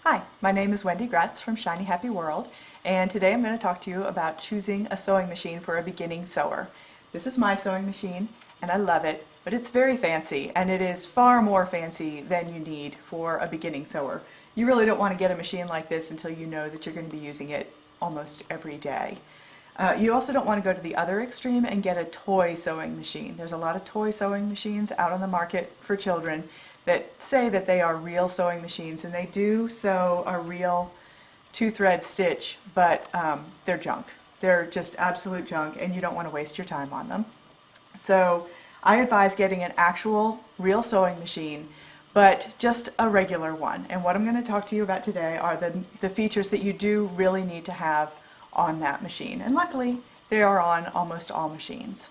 Hi, my name is Wendy Gratz from Shiny Happy World, and today I'm going to talk to you about choosing a sewing machine for a beginning sewer. This is my sewing machine, and I love it, but it's very fancy, and it is far more fancy than you need for a beginning sewer. You really don't want to get a machine like this until you know that you're going to be using it almost every day. You also don't want to go to the other extreme and get a toy sewing machine. There's a lot of toy sewing machines out on the market for children that say that they are real sewing machines, and they do sew a real two-thread stitch, but they're junk. They're just absolute junk, and you don't want to waste your time on them. So I advise getting an actual real sewing machine, but just a regular one. And what I'm going to talk to you about today are the features that you do really need to have on that machine. And luckily, they are on almost all machines.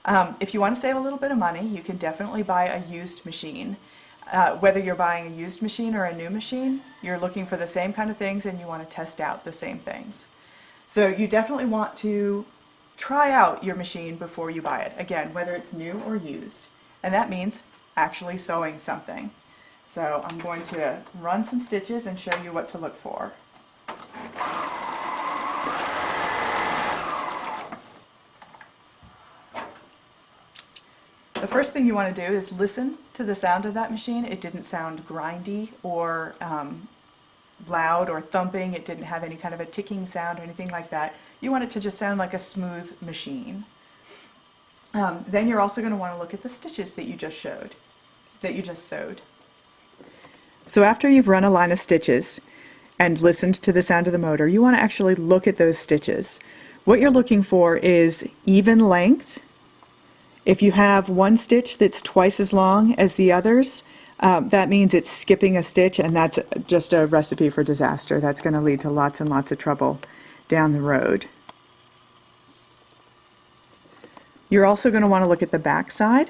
If you want to save a little bit of money, you can definitely buy a used machine. Whether you're buying a used machine or a new machine, you're looking for the same kind of things and you want to test out the same things. So you definitely want to try out your machine before you buy it. Again, whether it's new or used. And that means actually sewing something. So I'm going to run some stitches and show you what to look for. The first thing you want to do is listen to the sound of that machine. It didn't sound grindy or loud or thumping. It didn't have any kind of a ticking sound or anything like that. You want it to just sound like a smooth machine. Then you're also going to want to look at the stitches that you just sewed. So after you've run a line of stitches and listened to the sound of the motor, you want to actually look at those stitches. What you're looking for is even length. If you have one stitch that's twice as long as the others, that means it's skipping a stitch, and that's just a recipe for disaster. That's going to lead to lots and lots of trouble down the road. You're also going to want to look at the back side.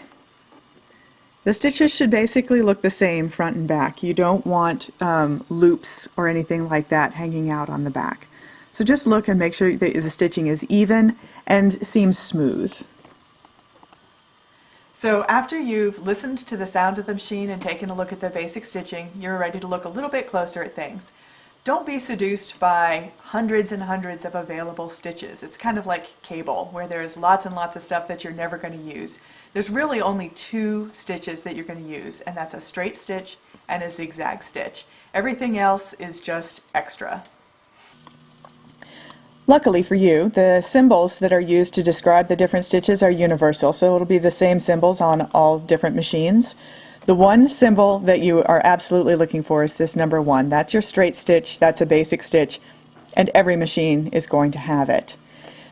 The stitches should basically look the same front and back. You don't want loops or anything like that hanging out on the back. So just look and make sure that the stitching is even and seems smooth. So after you've listened to the sound of the machine and taken a look at the basic stitching, you're ready to look a little bit closer at things. Don't be seduced by hundreds and hundreds of available stitches. It's kind of like cable, where there's lots and lots of stuff that you're never going to use. There's really only two stitches that you're going to use, and that's a straight stitch and a zigzag stitch. Everything else is just extra. Luckily for you, the symbols that are used to describe the different stitches are universal, so it'll be the same symbols on all different machines. The one symbol that you are absolutely looking for is this number 1. That's your straight stitch, that's a basic stitch, and every machine is going to have it.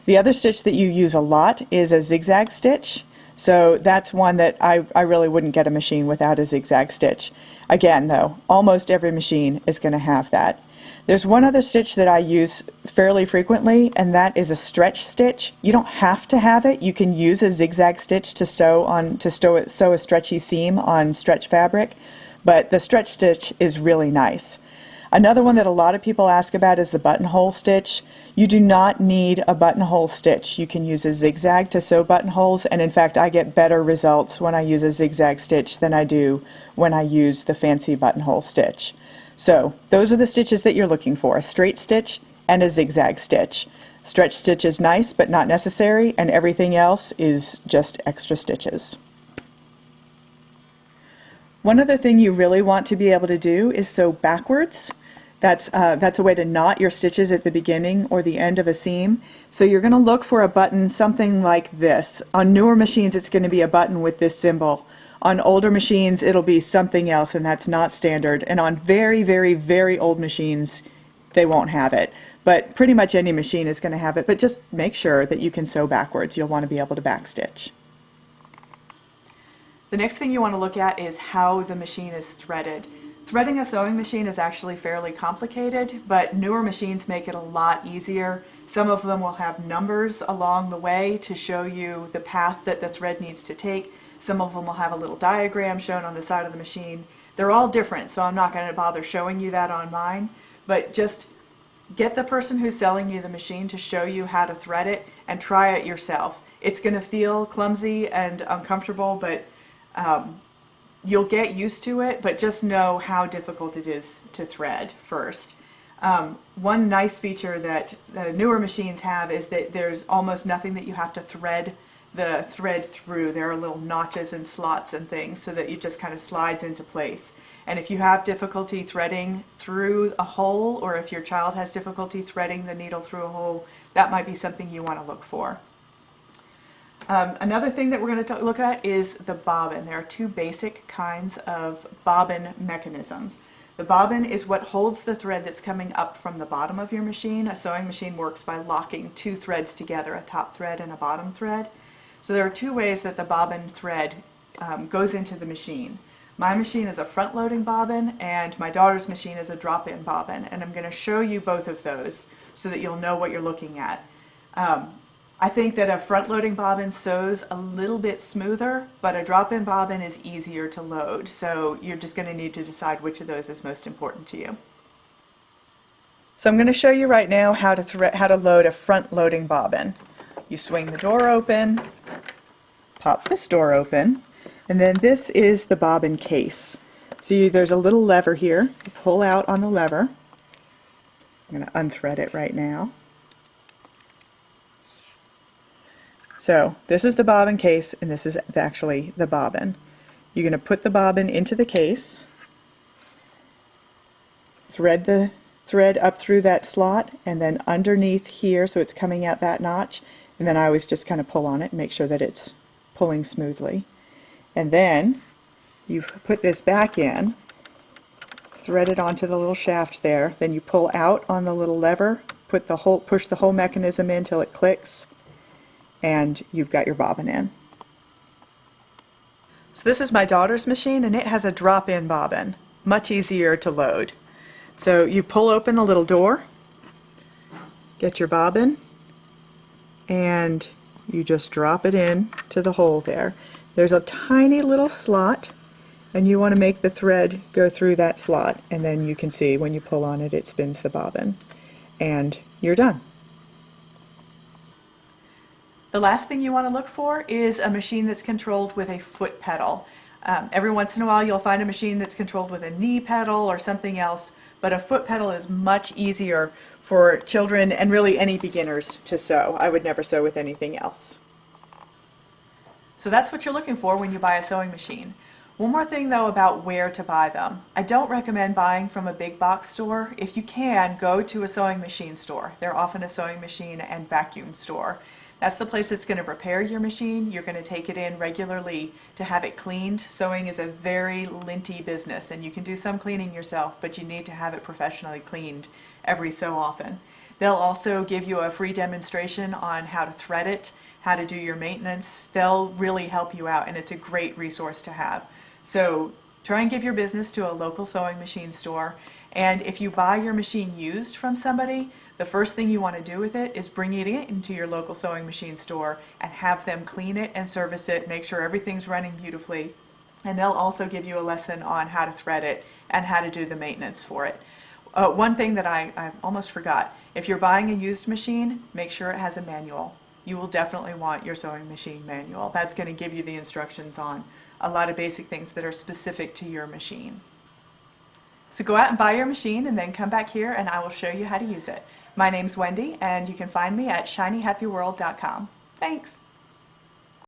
The other stitch that you use a lot is a zigzag stitch, so that's one that I really wouldn't get a machine without a zigzag stitch. Again though, almost every machine is going to have that. There's one other stitch that I use fairly frequently, and that is a stretch stitch. You don't have to have it. You can use a zigzag stitch to sew a stretchy seam on stretch fabric, but the stretch stitch is really nice. Another one that a lot of people ask about is the buttonhole stitch. You do not need a buttonhole stitch. You can use a zigzag to sew buttonholes, and in fact I get better results when I use a zigzag stitch than I do when I use the fancy buttonhole stitch. So those are the stitches that you're looking for, a straight stitch and a zigzag stitch. Stretch stitch is nice but not necessary, and everything else is just extra stitches. One other thing you really want to be able to do is sew backwards. That's a way to knot your stitches at the beginning or the end of a seam. So you're going to look for a button something like this. On newer machines it's going to be a button with this symbol. On older machines, it'll be something else, and that's not standard. And on very, very, very old machines, they won't have it. But pretty much any machine is going to have it, but just make sure that you can sew backwards. You'll want to be able to backstitch. The next thing you want to look at is how the machine is threaded. Threading a sewing machine is actually fairly complicated, but newer machines make it a lot easier. Some of them will have numbers along the way to show you the path that the thread needs to take. Some of them will have a little diagram shown on the side of the machine. They're all different, so I'm not going to bother showing you that on mine, but just get the person who's selling you the machine to show you how to thread it and try it yourself. It's going to feel clumsy and uncomfortable, but You'll get used to it, but just know how difficult it is to thread first. One nice feature that the newer machines have is that there's almost nothing that you have to thread the thread through. There are little notches and slots and things so that it just kind of slides into place. And if you have difficulty threading through a hole, or if your child has difficulty threading the needle through a hole, that might be something you want to look for. Another thing that we're going to look at is the bobbin. There are two basic kinds of bobbin mechanisms. The bobbin is what holds the thread that's coming up from the bottom of your machine. A sewing machine works by locking two threads together, a top thread and a bottom thread. So there are two ways that the bobbin thread goes into the machine. My machine is a front-loading bobbin, and my daughter's machine is a drop-in bobbin, and I'm going to show you both of those so that you'll know what you're looking at. I think that a front-loading bobbin sews a little bit smoother, but a drop-in bobbin is easier to load, so you're just going to need to decide which of those is most important to you. So I'm going to show you right now how to load a front-loading bobbin. You swing the door open, pop this door open, and then this is the bobbin case. See, there's a little lever here. You pull out on the lever. I'm going to unthread it right now. So this is the bobbin case, and this is actually the bobbin. You're going to put the bobbin into the case, thread the thread up through that slot, and then underneath here, so it's coming out that notch, and then I always just kind of pull on it and make sure that it's pulling smoothly. And then you put this back in, thread it onto the little shaft there, then you pull out on the little lever, push the whole mechanism in till it clicks, and you've got your bobbin in. So this is my daughter's machine, and it has a drop-in bobbin, much easier to load. So you pull open the little door, get your bobbin, and you just drop it in to the hole there. There's a tiny little slot, and you want to make the thread go through that slot, and then you can see when you pull on it, it spins the bobbin, and you're done. The last thing you want to look for is a machine that's controlled with a foot pedal. Every once in a while you'll find a machine that's controlled with a knee pedal or something else, but a foot pedal is much easier for children and really any beginners to sew. I would never sew with anything else. So that's what you're looking for when you buy a sewing machine. One more thing though about where to buy them. I don't recommend buying from a big box store. If you can, go to a sewing machine store. They're often a sewing machine and vacuum store. That's the place that's going to repair your machine. You're going to take it in regularly to have it cleaned. Sewing is a very linty business, and you can do some cleaning yourself, but you need to have it professionally cleaned every so often. They'll also give you a free demonstration on how to thread it, how to do your maintenance. They'll really help you out, and it's a great resource to have. So try and give your business to a local sewing machine store, and if you buy your machine used from somebody, the first thing you want to do with it is bring it into your local sewing machine store and have them clean it and service it, make sure everything's running beautifully, and they'll also give you a lesson on how to thread it and how to do the maintenance for it. One thing that I almost forgot, if you're buying a used machine, make sure it has a manual. You will definitely want your sewing machine manual. That's going to give you the instructions on a lot of basic things that are specific to your machine. So go out and buy your machine and then come back here and I will show you how to use it. My name's Wendy, and you can find me at shinyhappyworld.com. Thanks!